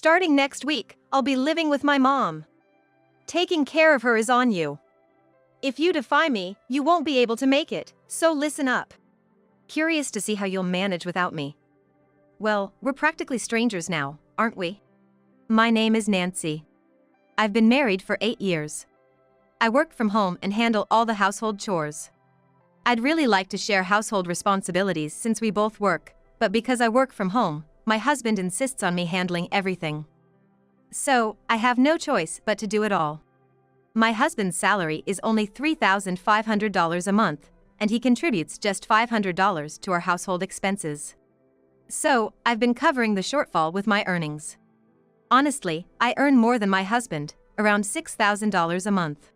Starting next week, I'll be living with my mom. Taking care of her is on you. If you defy me, you won't be able to make it, so listen up. Curious to see how you'll manage without me. Well, we're practically strangers now, aren't we? My name is Nancy. I've been married for 8 years. I work from home and handle all the household chores. I'd really like to share household responsibilities since we both work, but because I work from home, my husband insists on me handling everything. So, I have no choice but to do it all. My husband's salary is only $3,500 a month, and he contributes just $500 to our household expenses. So, I've been covering the shortfall with my earnings. Honestly, I earn more than my husband, around $6,000 a month.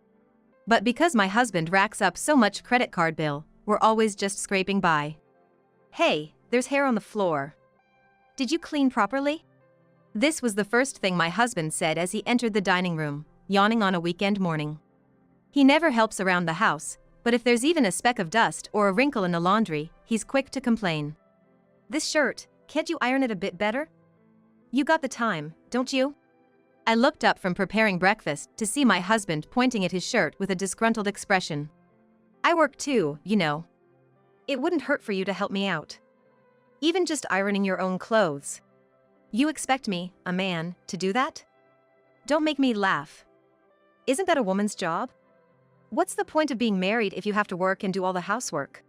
But because my husband racks up so much credit card bill, we're always just scraping by. Hey, there's hair on the floor. Did you clean properly? This was the first thing my husband said as he entered the dining room, yawning on a weekend morning. He never helps around the house, but if there's even a speck of dust or a wrinkle in the laundry, he's quick to complain. This shirt, can't you iron it a bit better? You got the time, don't you? I looked up from preparing breakfast to see my husband pointing at his shirt with a disgruntled expression. I work too, you know. It wouldn't hurt for you to help me out. Even just ironing your own clothes. You expect me, a man, to do that? Don't make me laugh. Isn't that a woman's job? What's the point of being married if you have to work and do all the housework?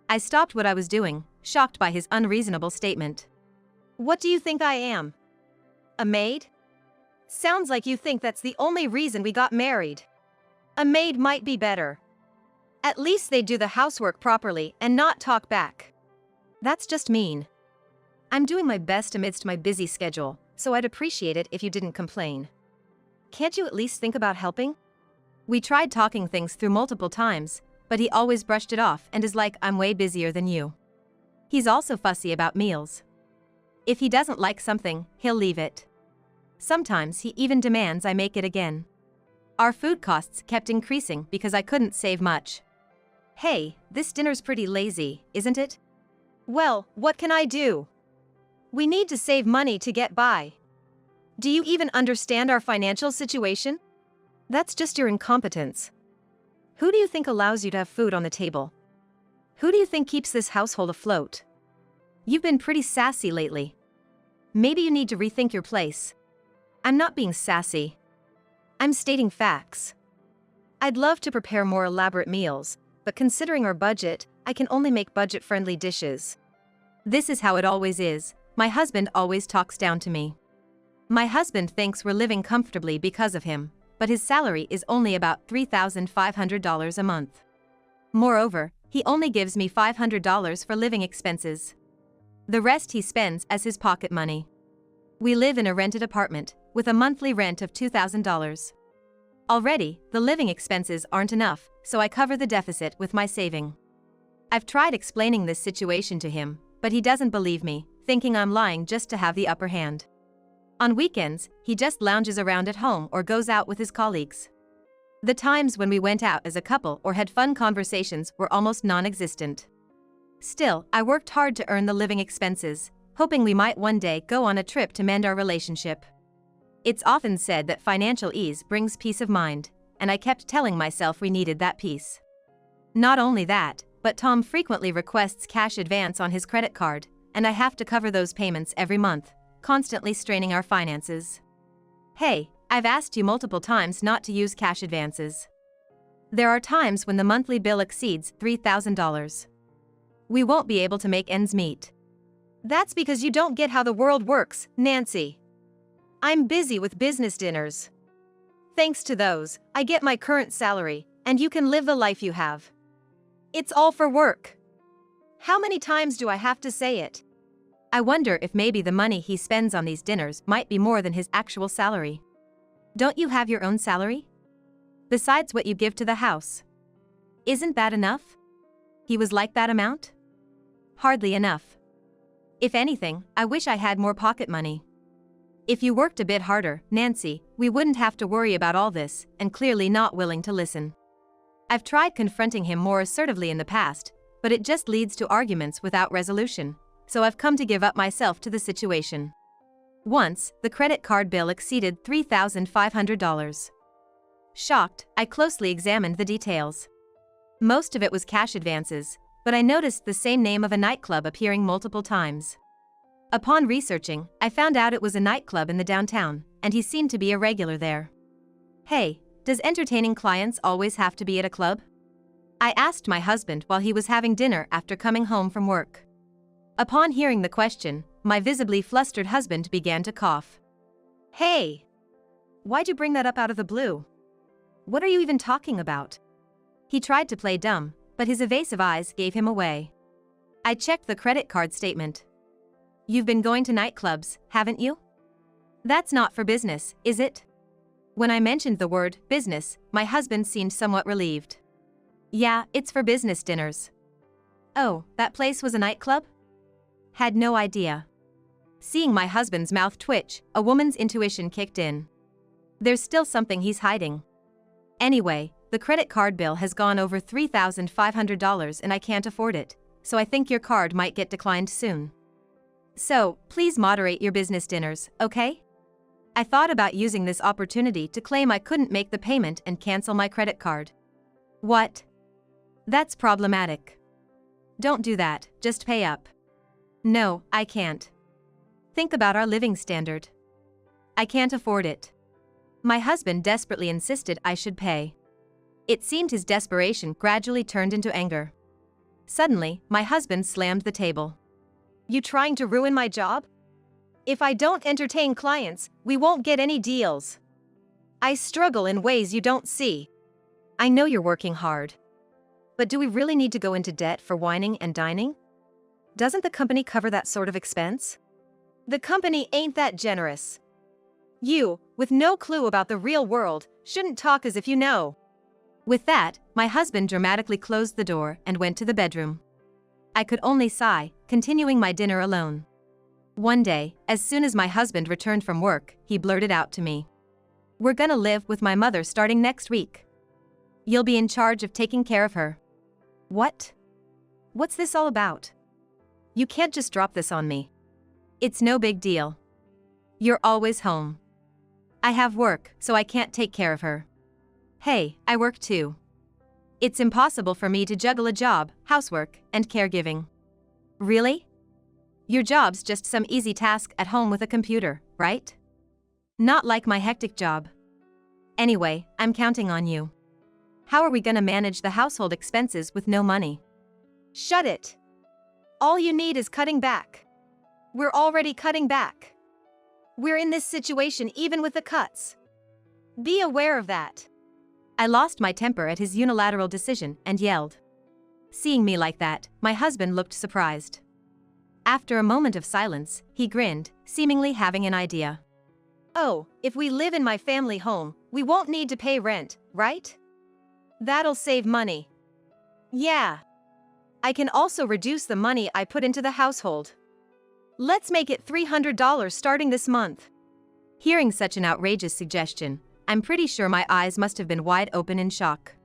I stopped what I was doing, shocked by his unreasonable statement. What do you think I am? A maid? Sounds like you think that's the only reason we got married. A maid might be better. At least they'd do the housework properly and not talk back. That's just mean. I'm doing my best amidst my busy schedule, so I'd appreciate it if you didn't complain. Can't you at least think about helping? We tried talking things through multiple times, but he always brushed it off and is like, I'm way busier than you. He's also fussy about meals. If he doesn't like something, he'll leave it. Sometimes he even demands I make it again. Our food costs kept increasing because I couldn't save much. Hey, this dinner's pretty lazy, isn't it? Well, what can I do? We need to save money to get by. Do you even understand our financial situation? That's just your incompetence. Who do you think allows you to have food on the table? Who do you think keeps this household afloat? You've been pretty sassy lately. Maybe you need to rethink your place. I'm not being sassy. I'm stating facts. I'd love to prepare more elaborate meals, but considering our budget, I can only make budget-friendly dishes. This is how it always is. My husband always talks down to me. My husband thinks we're living comfortably because of him, but his salary is only about $3,500 a month. Moreover, he only gives me $500 for living expenses. The rest he spends as his pocket money. We live in a rented apartment, with a monthly rent of $2,000. Already, the living expenses aren't enough, so I cover the deficit with my saving. I've tried explaining this situation to him, but he doesn't believe me, thinking I'm lying just to have the upper hand. On weekends, he just lounges around at home or goes out with his colleagues. The times when we went out as a couple or had fun conversations were almost non-existent. Still, I worked hard to earn the living expenses, hoping we might one day go on a trip to mend our relationship. It's often said that financial ease brings peace of mind, and I kept telling myself we needed that peace. Not only that, but Tom frequently requests cash advance on his credit card, and I have to cover those payments every month, constantly straining our finances. Hey, I've asked you multiple times not to use cash advances. There are times when the monthly bill exceeds $3,000. We won't be able to make ends meet. That's because you don't get how the world works, Nancy. I'm busy with business dinners. Thanks to those, I get my current salary, and you can live the life you have. It's all for work. How many times do I have to say it? I wonder if maybe the money he spends on these dinners might be more than his actual salary. Don't you have your own salary? Besides what you give to the house. Isn't that enough? He was like that amount? Hardly enough. If anything, I wish I had more pocket money. If you worked a bit harder, Nancy, we wouldn't have to worry about all this, and clearly not willing to listen. I've tried confronting him more assertively in the past, but it just leads to arguments without resolution, so I've come to give up myself to the situation. Once, the credit card bill exceeded $3,500. Shocked, I closely examined the details. Most of it was cash advances, but I noticed the same name of a nightclub appearing multiple times. Upon researching, I found out it was a nightclub in the downtown, and he seemed to be a regular there. Hey, does entertaining clients always have to be at a club? I asked my husband while he was having dinner after coming home from work. Upon hearing the question, my visibly flustered husband began to cough. Hey! Why'd you bring that up out of the blue? What are you even talking about? He tried to play dumb, but his evasive eyes gave him away. I checked the credit card statement. You've been going to nightclubs, haven't you? That's not for business, is it? When I mentioned the word business, my husband seemed somewhat relieved. Yeah, it's for business dinners. Oh, that place was a nightclub? Had no idea. Seeing my husband's mouth twitch, a woman's intuition kicked in. There's still something he's hiding. Anyway, the credit card bill has gone over $3,500 and I can't afford it, so I think your card might get declined soon. So, please moderate your business dinners, okay? I thought about using this opportunity to claim I couldn't make the payment and cancel my credit card. What? That's problematic. Don't do that, just pay up. No, I can't. Think about our living standard. I can't afford it. My husband desperately insisted I should pay. It seemed his desperation gradually turned into anger. Suddenly, my husband slammed the table. You trying to ruin my job? If I don't entertain clients, we won't get any deals. I struggle in ways you don't see. I know you're working hard. But do we really need to go into debt for whining and dining? Doesn't the company cover that sort of expense? The company ain't that generous. You, with no clue about the real world, shouldn't talk as if you know. With that, my husband dramatically closed the door and went to the bedroom. I could only sigh, continuing my dinner alone. One day, as soon as my husband returned from work, he blurted out to me. We're gonna live with my mother starting next week. You'll be in charge of taking care of her. What? What's this all about? You can't just drop this on me. It's no big deal. You're always home. I have work, so I can't take care of her. Hey, I work too. It's impossible for me to juggle a job, housework, and caregiving. Really? Your job's just some easy task at home with a computer, right? Not like my hectic job. Anyway, I'm counting on you. How are we gonna manage the household expenses with no money? Shut it. All you need is cutting back. We're already cutting back. We're in this situation even with the cuts. Be aware of that. I lost my temper at his unilateral decision and yelled. Seeing me like that, my husband looked surprised. After a moment of silence, he grinned, seemingly having an idea. Oh, if we live in my family home, we won't need to pay rent, right? That'll save money. Yeah. I can also reduce the money I put into the household. Let's make it $300 starting this month. Hearing such an outrageous suggestion, I'm pretty sure my eyes must have been wide open in shock.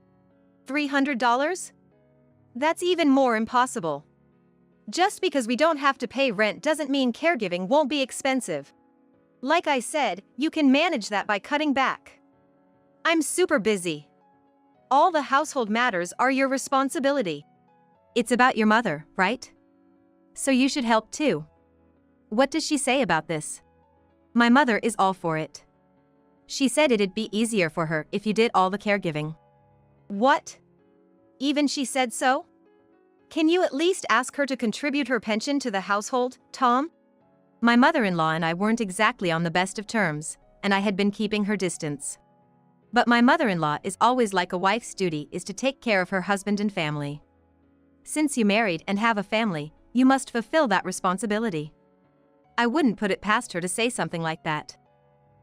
$300? That's even more impossible. Just because we don't have to pay rent doesn't mean caregiving won't be expensive. Like I said, you can manage that by cutting back. I'm super busy. All the household matters are your responsibility. It's about your mother, right? So you should help too. What does she say about this? My mother is all for it. She said it'd be easier for her if you did all the caregiving. What? Even she said so? Can you at least ask her to contribute her pension to the household, Tom? My mother-in-law and I weren't exactly on the best of terms, and I had been keeping her distance. But my mother-in-law is always like a wife's duty is to take care of her husband and family. Since you married and have a family, you must fulfill that responsibility. I wouldn't put it past her to say something like that.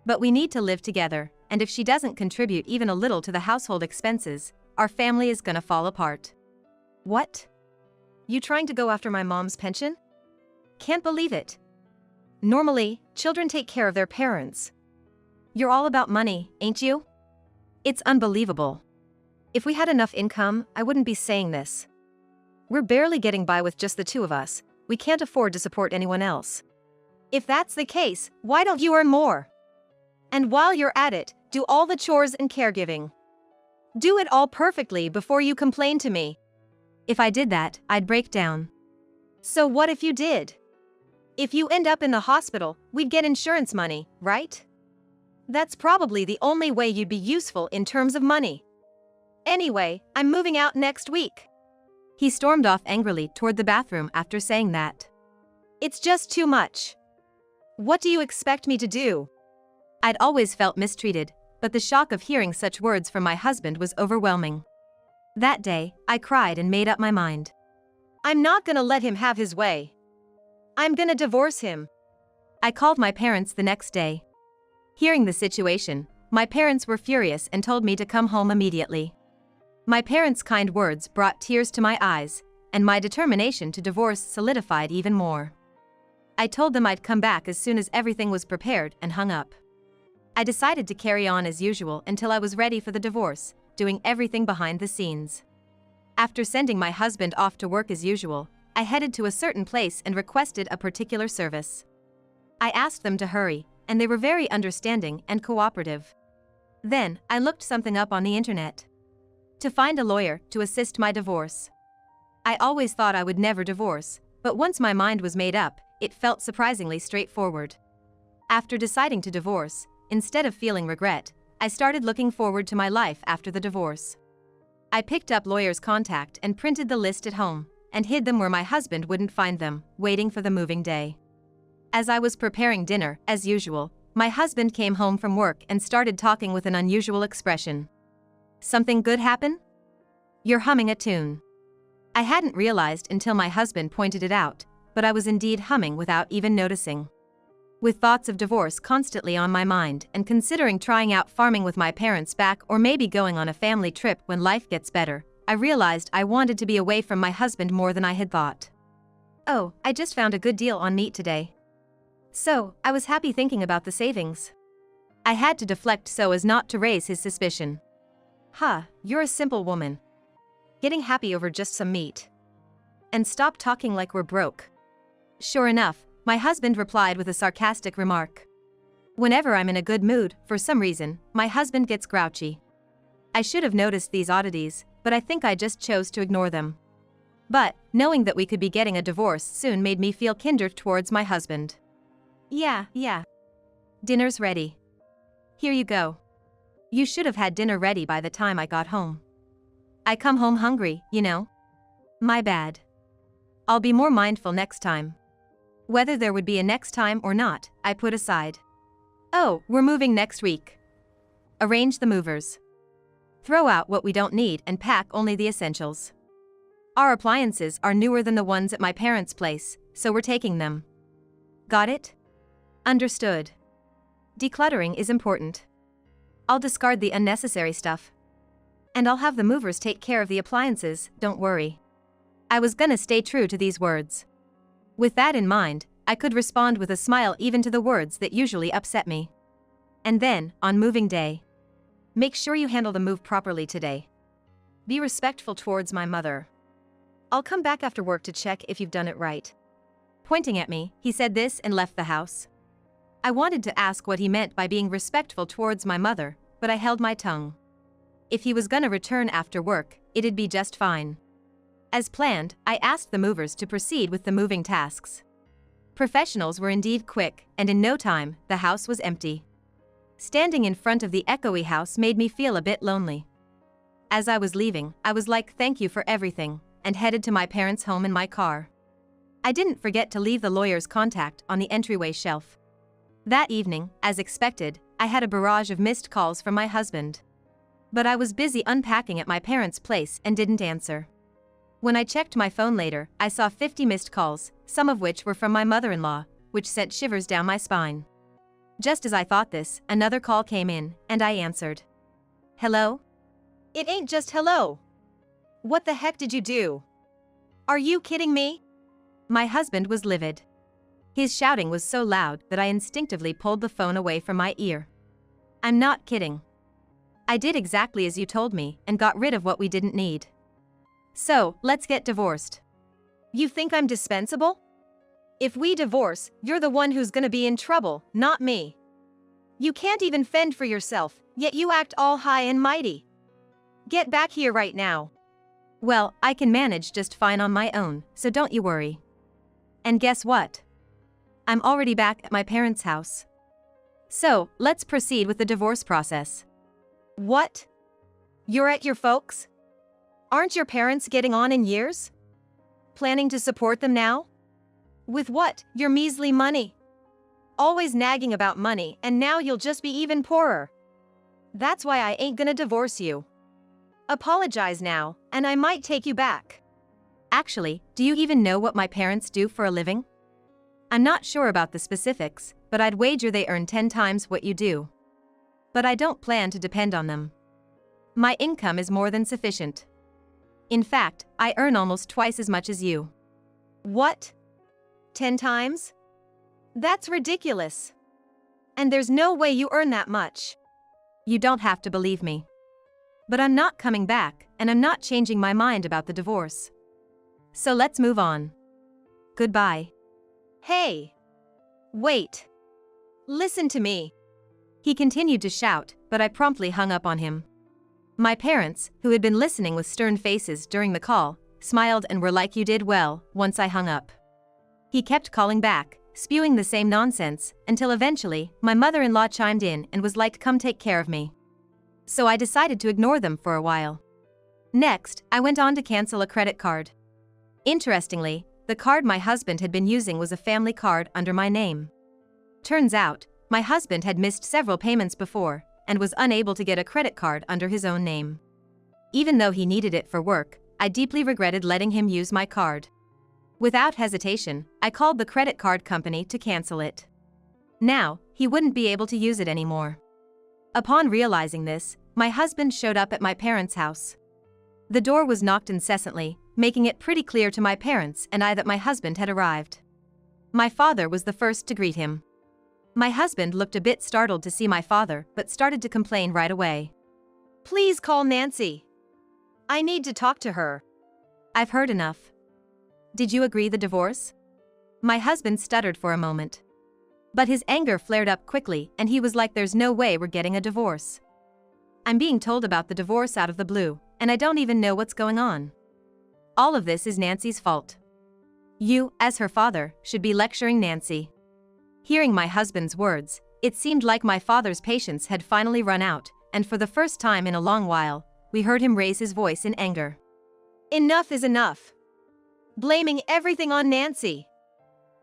But we need to live together, and if she doesn't contribute even a little to the household expenses, our family is gonna fall apart. What? You trying to go after my mom's pension? Can't believe it. Normally, children take care of their parents. You're all about money, ain't you? It's unbelievable. If we had enough income, I wouldn't be saying this. We're barely getting by with just the two of us. We can't afford to support anyone else. If that's the case, why don't you earn more? And while you're at it, do all the chores and caregiving. Do it all perfectly before you complain to me. If I did that, I'd break down. So what if you did? If you end up in the hospital, we'd get insurance money, right? That's probably the only way you'd be useful in terms of money. Anyway, I'm moving out next week. He stormed off angrily toward the bathroom after saying that. It's just too much. What do you expect me to do? I'd always felt mistreated, but the shock of hearing such words from my husband was overwhelming. That day, I cried and made up my mind. I'm not gonna let him have his way. I'm gonna divorce him. I called my parents the next day. Hearing the situation, my parents were furious and told me to come home immediately. My parents' kind words brought tears to my eyes, and my determination to divorce solidified even more. I told them I'd come back as soon as everything was prepared and hung up. I decided to carry on as usual until I was ready for the divorce, doing everything behind the scenes. After sending my husband off to work as usual, I headed to a certain place and requested a particular service. I asked them to hurry, and they were very understanding and cooperative. Then, I looked something up on the internet. To find a lawyer to assist my divorce. I always thought I would never divorce, but once my mind was made up, it felt surprisingly straightforward. After deciding to divorce, instead of feeling regret, I started looking forward to my life after the divorce. I picked up lawyers' contact and printed the list at home, and hid them where my husband wouldn't find them, waiting for the moving day. As I was preparing dinner, as usual, my husband came home from work and started talking with an unusual expression. Something good happen? You're humming a tune. I hadn't realized until my husband pointed it out, but I was indeed humming without even noticing. With thoughts of divorce constantly on my mind and considering trying out farming with my parents back or maybe going on a family trip when life gets better, I realized I wanted to be away from my husband more than I had thought. Oh, I just found a good deal on meat today. So, I was happy thinking about the savings. I had to deflect so as not to raise his suspicion. You're a simple woman. Getting happy over just some meat. And stop talking like we're broke. Sure enough, my husband replied with a sarcastic remark. Whenever I'm in a good mood, for some reason, my husband gets grouchy. I should have noticed these oddities, but I think I just chose to ignore them. But, knowing that we could be getting a divorce soon made me feel kinder towards my husband. Yeah. Dinner's ready. Here you go. You should have had dinner ready by the time I got home. I come home hungry, you know. My bad. I'll be more mindful next time. Whether there would be a next time or not, I put aside. Oh, we're moving next week. Arrange the movers. Throw out what we don't need and pack only the essentials. Our appliances are newer than the ones at my parents' place, so we're taking them. Got it? Understood. Decluttering is important. I'll discard the unnecessary stuff. And I'll have the movers take care of the appliances, don't worry. I was gonna stay true to these words. With that in mind, I could respond with a smile even to the words that usually upset me. And then, on moving day. Make sure you handle the move properly today. Be respectful towards my mother. I'll come back after work to check if you've done it right. Pointing at me, he said this and left the house. I wanted to ask what he meant by being respectful towards my mother, but I held my tongue. If he was gonna return after work, it'd be just fine. As planned, I asked the movers to proceed with the moving tasks. Professionals were indeed quick, and in no time, the house was empty. Standing in front of the echoey house made me feel a bit lonely. As I was leaving, I was like, thank you for everything, and headed to my parents' home in my car. I didn't forget to leave the lawyer's contact on the entryway shelf. That evening, as expected, I had a barrage of missed calls from my husband. But I was busy unpacking at my parents' place and didn't answer. When I checked my phone later, I saw 50 missed calls, some of which were from my mother-in-law, which sent shivers down my spine. Just as I thought this, another call came in, and I answered. Hello? It ain't just hello. What the heck did you do? Are you kidding me? My husband was livid. His shouting was so loud that I instinctively pulled the phone away from my ear. I'm not kidding. I did exactly as you told me and got rid of what we didn't need. So, let's get divorced. You think I'm dispensable? If we divorce, you're the one who's gonna be in trouble, not me. You can't even fend for yourself, yet you act all high and mighty. Get back here right now. Well, I can manage just fine on my own, so don't you worry. And guess what? I'm already back at my parents' house. So, let's proceed with the divorce process. What? You're at your folks'? Aren't your parents getting on in years? Planning to support them now? With what? Your measly money? Always nagging about money, and now you'll just be even poorer. That's why I ain't gonna divorce you. Apologize now, and I might take you back. Actually, do you even know what my parents do for a living? I'm not sure about the specifics, but I'd wager they earn 10 times what you do. But I don't plan to depend on them. My income is more than sufficient. In fact, I earn almost twice as much as you. What? 10 times? That's ridiculous. And there's no way you earn that much. You don't have to believe me. But I'm not coming back, and I'm not changing my mind about the divorce. So let's move on. Goodbye. Hey! Wait! Listen to me. He continued to shout, but I promptly hung up on him. My parents, who had been listening with stern faces during the call, smiled and were like, "You did well," once I hung up. He kept calling back, spewing the same nonsense, until eventually, my mother-in-law chimed in and was like, "Come take care of me." So I decided to ignore them for a while. Next, I went on to cancel a credit card. Interestingly, the card my husband had been using was a family card under my name. Turns out, my husband had missed several payments before, and was unable to get a credit card under his own name. Even though he needed it for work, I deeply regretted letting him use my card. Without hesitation, I called the credit card company to cancel it. Now, he wouldn't be able to use it anymore. Upon realizing this, my husband showed up at my parents' house. The door was knocked incessantly, making it pretty clear to my parents and I that my husband had arrived. My father was the first to greet him. My husband looked a bit startled to see my father, but started to complain right away. "Please call Nancy. I need to talk to her. I've heard enough. Did you agree the divorce?" My husband stuttered for a moment. But his anger flared up quickly and he was like, "There's no way we're getting a divorce. I'm being told about the divorce out of the blue, and I don't even know what's going on. All of this is Nancy's fault. You, as her father, should be lecturing Nancy." Hearing my husband's words, it seemed like my father's patience had finally run out, and for the first time in a long while, we heard him raise his voice in anger. "Enough is enough. Blaming everything on Nancy.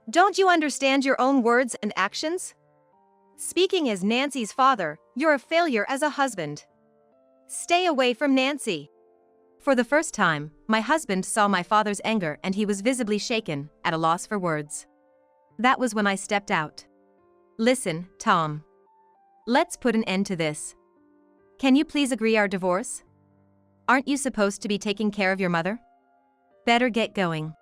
Don't you understand your own words and actions? Speaking as Nancy's father, you're a failure as a husband. Stay away from Nancy." For the first time, my husband saw my father's anger and he was visibly shaken, at a loss for words. That was when I stepped out. "Listen, Tom. Let's put an end to this. Can you please agree our divorce? Aren't you supposed to be taking care of your mother? Better get going."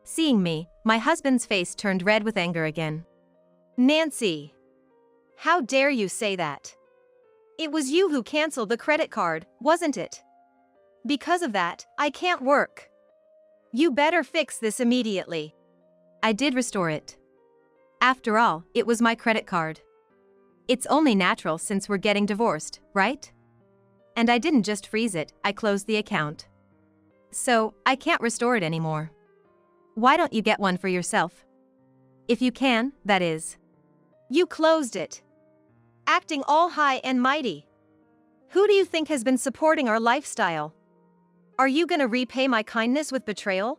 Seeing me, my husband's face turned red with anger again. "Nancy! How dare you say that? It was you who canceled the credit card, wasn't it? Because of that, I can't work. You better fix this immediately." I did restore it. After all, it was my credit card. It's only natural since we're getting divorced, right? And I didn't just freeze it, I closed the account. So, I can't restore it anymore. Why don't you get one for yourself? If you can, that is. You closed it. Acting all high and mighty. Who do you think has been supporting our lifestyle? Are you gonna repay my kindness with betrayal?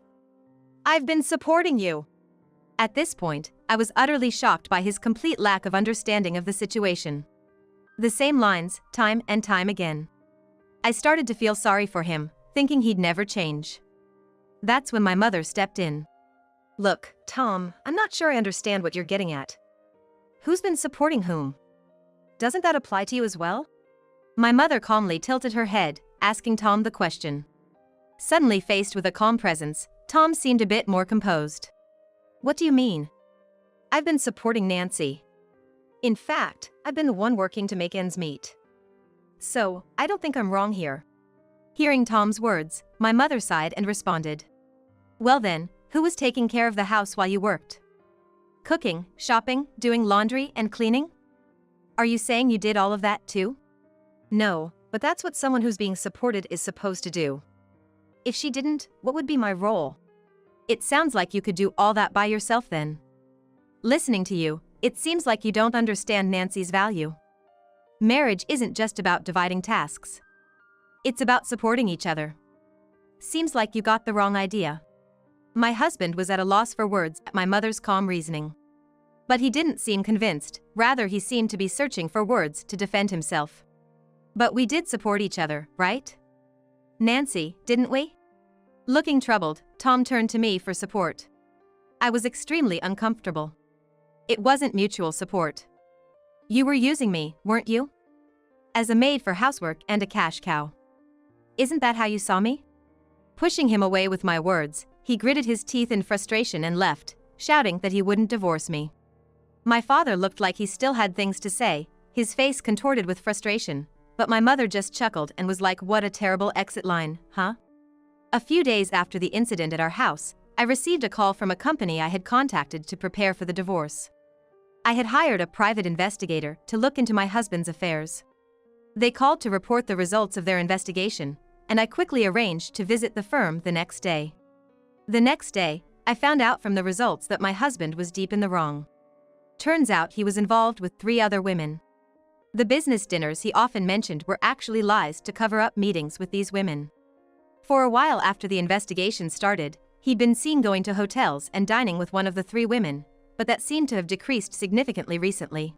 I've been supporting you. At this point, I was utterly shocked by his complete lack of understanding of the situation. The same lines, time and time again. I started to feel sorry for him, thinking he'd never change. That's when my mother stepped in. "Look, Tom, I'm not sure I understand what you're getting at. Who's been supporting whom? Doesn't that apply to you as well?" My mother calmly tilted her head, asking Tom the question. Suddenly faced with a calm presence, Tom seemed a bit more composed. "What do you mean?" "I've been supporting Nancy. In fact, I've been the one working to make ends meet. So, I don't think I'm wrong here." Hearing Tom's words, my mother sighed and responded. "Well then, who was taking care of the house while you worked?" Cooking, shopping, doing laundry, and cleaning? Are you saying you did all of that too? No, but that's what someone who's being supported is supposed to do. If she didn't, what would be my role? It sounds like you could do all that by yourself then. Listening to you, it seems like you don't understand Nancy's value. Marriage isn't just about dividing tasks. It's about supporting each other. Seems like you got the wrong idea. My husband was at a loss for words at my mother's calm reasoning. But he didn't seem convinced, rather he seemed to be searching for words to defend himself. But we did support each other, right? Nancy, didn't we? Looking troubled, Tom turned to me for support. I was extremely uncomfortable. It wasn't mutual support. You were using me, weren't you? As a maid for housework and a cash cow. Isn't that how you saw me? Pushing him away with my words, he gritted his teeth in frustration and left, shouting that he wouldn't divorce me. My father looked like he still had things to say, his face contorted with frustration, but my mother just chuckled and was like, "What a terrible exit line, huh?" A few days after the incident at our house, I received a call from a company I had contacted to prepare for the divorce. I had hired a private investigator to look into my husband's affairs. They called to report the results of their investigation, and I quickly arranged to visit the firm the next day. The next day, I found out from the results that my husband was deep in the wrong. Turns out he was involved with 3 other women. The business dinners he often mentioned were actually lies to cover up meetings with these women. For a while after the investigation started, he'd been seen going to hotels and dining with one of the 3 women, but that seemed to have decreased significantly recently.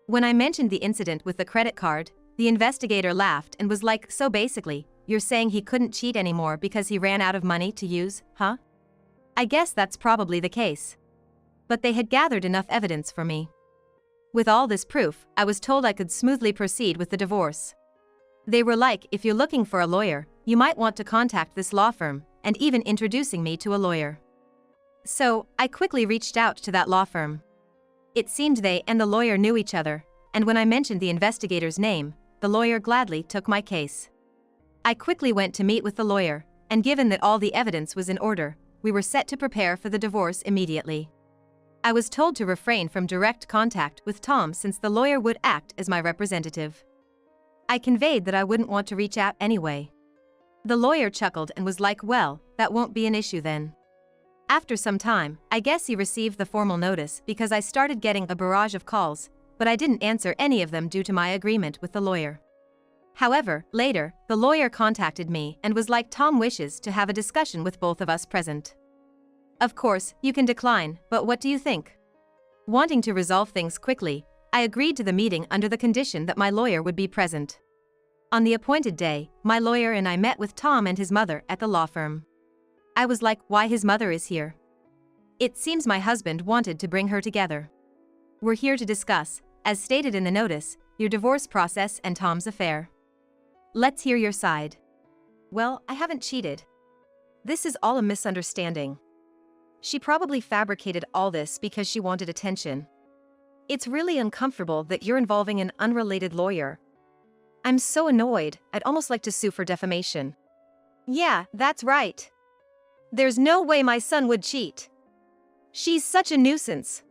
When I mentioned the incident with the credit card, the investigator laughed and was like, "So basically, you're saying he couldn't cheat anymore because he ran out of money to use, huh?" I guess that's probably the case. But they had gathered enough evidence for me. With all this proof, I was told I could smoothly proceed with the divorce. They were like, "If you're looking for a lawyer, you might want to contact this law firm," and even introducing me to a lawyer. So, I quickly reached out to that law firm. It seemed they and the lawyer knew each other, and when I mentioned the investigator's name, the lawyer gladly took my case. I quickly went to meet with the lawyer, and given that all the evidence was in order, we were set to prepare for the divorce immediately. I was told to refrain from direct contact with Tom since the lawyer would act as my representative. I conveyed that I wouldn't want to reach out anyway. The lawyer chuckled and was like, "Well, that won't be an issue then." After some time, I guess he received the formal notice because I started getting a barrage of calls, but I didn't answer any of them due to my agreement with the lawyer. However, later, the lawyer contacted me and was like, "Tom wishes to have a discussion with both of us present." Of course, you can decline, but what do you think? Wanting to resolve things quickly, I agreed to the meeting under the condition that my lawyer would be present. On the appointed day, my lawyer and I met with Tom and his mother at the law firm. I was like, "Why his mother is here?" It seems my husband wanted to bring her together. "We're here to discuss, as stated in the notice, your divorce process and Tom's affair. Let's hear your side." "Well, I haven't cheated. This is all a misunderstanding. She probably fabricated all this because she wanted attention. It's really uncomfortable that you're involving an unrelated lawyer. I'm so annoyed, I'd almost like to sue for defamation." "Yeah, that's right. There's no way my son would cheat. She's such a nuisance.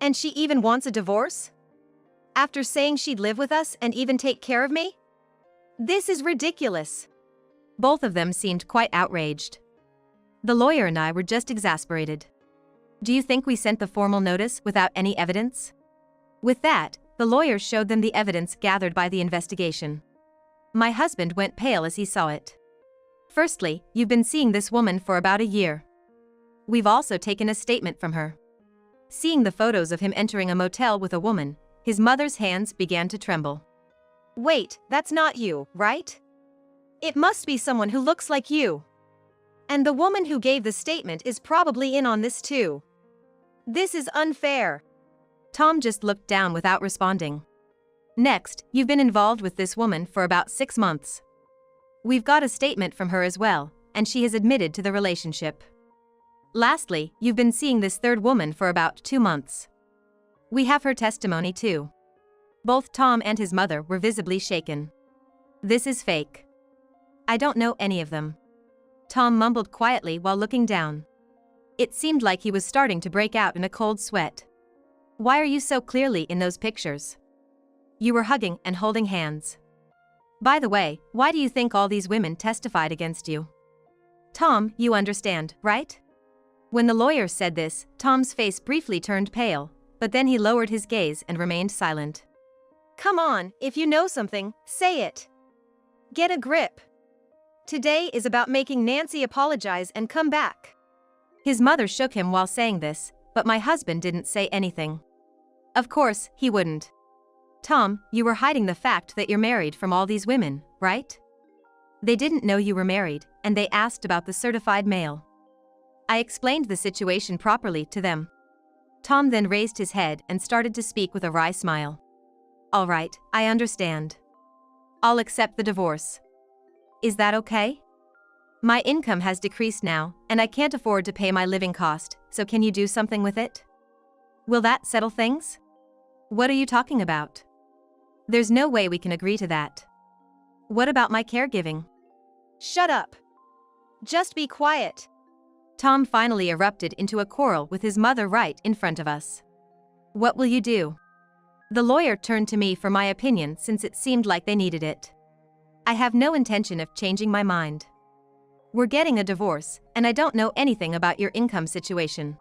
And she even wants a divorce? After saying she'd live with us and even take care of me? This is ridiculous." Both of them seemed quite outraged. The lawyer and I were just exasperated. "Do you think we sent the formal notice without any evidence?" With that, the lawyer showed them the evidence gathered by the investigation. My husband went pale as he saw it. "Firstly, you've been seeing this woman for about a year. We've also taken a statement from her." Seeing the photos of him entering a motel with a woman, his mother's hands began to tremble. "Wait, that's not you, right? It must be someone who looks like you. And the woman who gave the statement is probably in on this too. This is unfair." Tom just looked down without responding. "Next, you've been involved with this woman for about 6 months. We've got a statement from her as well, and she has admitted to the relationship. Lastly, you've been seeing this 3rd woman for about 2 months. We have her testimony too." Both Tom and his mother were visibly shaken. "This is fake. I don't know any of them." Tom mumbled quietly while looking down. It seemed like he was starting to break out in a cold sweat. Why are you so clearly in those pictures? You were hugging and holding hands. By the way, why do you think all these women testified against you? Tom, you understand, right? When the lawyer said this, Tom's face briefly turned pale, but then he lowered his gaze and remained silent. Come on, if you know something, say it. Get a grip. Today is about making Nancy apologize and come back. His mother shook him while saying this, but my husband didn't say anything. Of course, he wouldn't. Tom, you were hiding the fact that you're married from all these women, right? They didn't know you were married, and they asked about the certified mail. I explained the situation properly to them. Tom then raised his head and started to speak with a wry smile. All right, I understand. I'll accept the divorce. Is that okay? My income has decreased now, and I can't afford to pay my living cost, so can you do something with it? Will that settle things? What are you talking about? There's no way we can agree to that. What about my caregiving? Shut up. Just be quiet. Tom finally erupted into a quarrel with his mother right in front of us. What will you do? The lawyer turned to me for my opinion since it seemed like they needed it. I have no intention of changing my mind. We're getting a divorce, and I don't know anything about your income situation.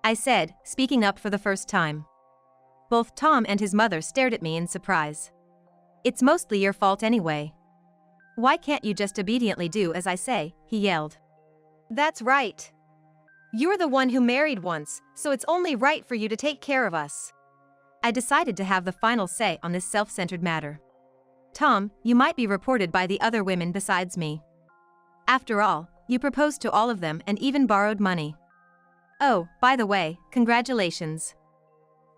I said, speaking up for the first time. Both Tom and his mother stared at me in surprise. It's mostly your fault anyway. Why can't you just obediently do as I say, he yelled. That's right. You're the one who married once, so it's only right for you to take care of us. I decided to have the final say on this self-centered matter. Tom, you might be reported by the other women besides me. After all, you proposed to all of them and even borrowed money. Oh, by the way, congratulations.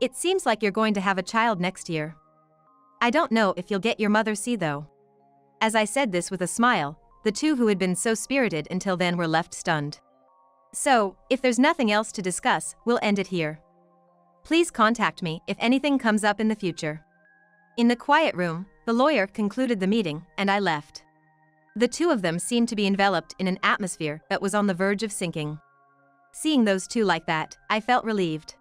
It seems like you're going to have a child next year. I don't know if you'll get your mother see though. As I said this with a smile, the two who had been so spirited until then were left stunned. So, if there's nothing else to discuss, we'll end it here. Please contact me if anything comes up in the future. In the quiet room, the lawyer concluded the meeting, and I left. The two of them seemed to be enveloped in an atmosphere that was on the verge of sinking. Seeing those two like that, I felt relieved.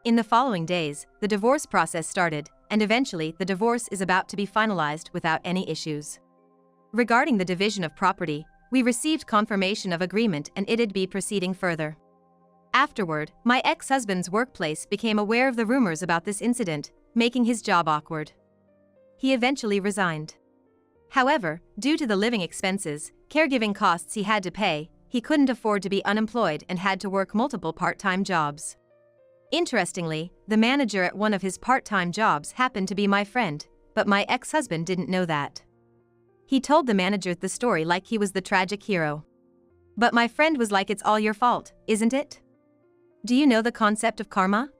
In the following days, the divorce process started, and eventually the divorce is about to be finalized without any issues. Regarding the division of property, we received confirmation of agreement and it'd be proceeding further. Afterward, my ex-husband's workplace became aware of the rumors about this incident, making his job awkward. He eventually resigned. However, due to the living expenses, caregiving costs he had to pay, he couldn't afford to be unemployed and had to work multiple part-time jobs. Interestingly, the manager at one of his part-time jobs happened to be my friend, but my ex-husband didn't know that. He told the manager the story like he was the tragic hero. But my friend was like, it's all your fault, isn't it? Do you know the concept of karma?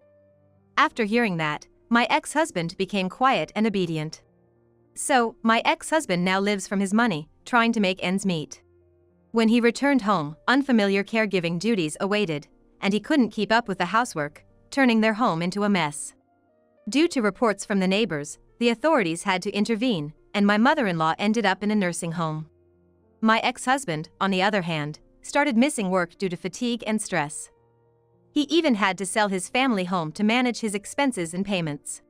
After hearing that, my ex-husband became quiet and obedient. So, my ex-husband now lives from his money, trying to make ends meet. When he returned home, unfamiliar caregiving duties awaited, and he couldn't keep up with the housework, turning their home into a mess. Due to reports from the neighbors, the authorities had to intervene, and my mother-in-law ended up in a nursing home. My ex-husband, on the other hand, started missing work due to fatigue and stress. He even had to sell his family home to manage his expenses and payments.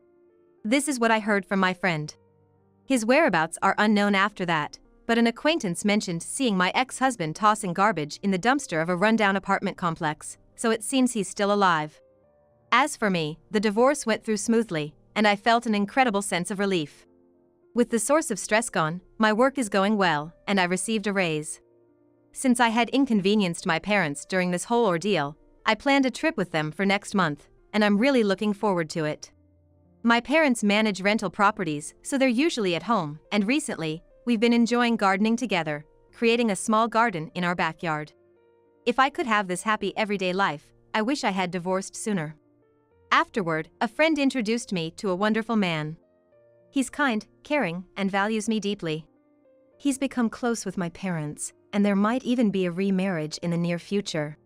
This is what I heard from my friend. His whereabouts are unknown after that, but an acquaintance mentioned seeing my ex-husband tossing garbage in the dumpster of a rundown apartment complex, so it seems he's still alive. As for me, the divorce went through smoothly, and I felt an incredible sense of relief. With the source of stress gone, my work is going well, and I received a raise. Since I had inconvenienced my parents during this whole ordeal, I planned a trip with them for next month, and I'm really looking forward to it. My parents manage rental properties, so they're usually at home, and recently, we've been enjoying gardening together, creating a small garden in our backyard. If I could have this happy everyday life, I wish I had divorced sooner. Afterward, a friend introduced me to a wonderful man. He's kind, caring, and values me deeply. He's become close with my parents, and there might even be a remarriage in the near future.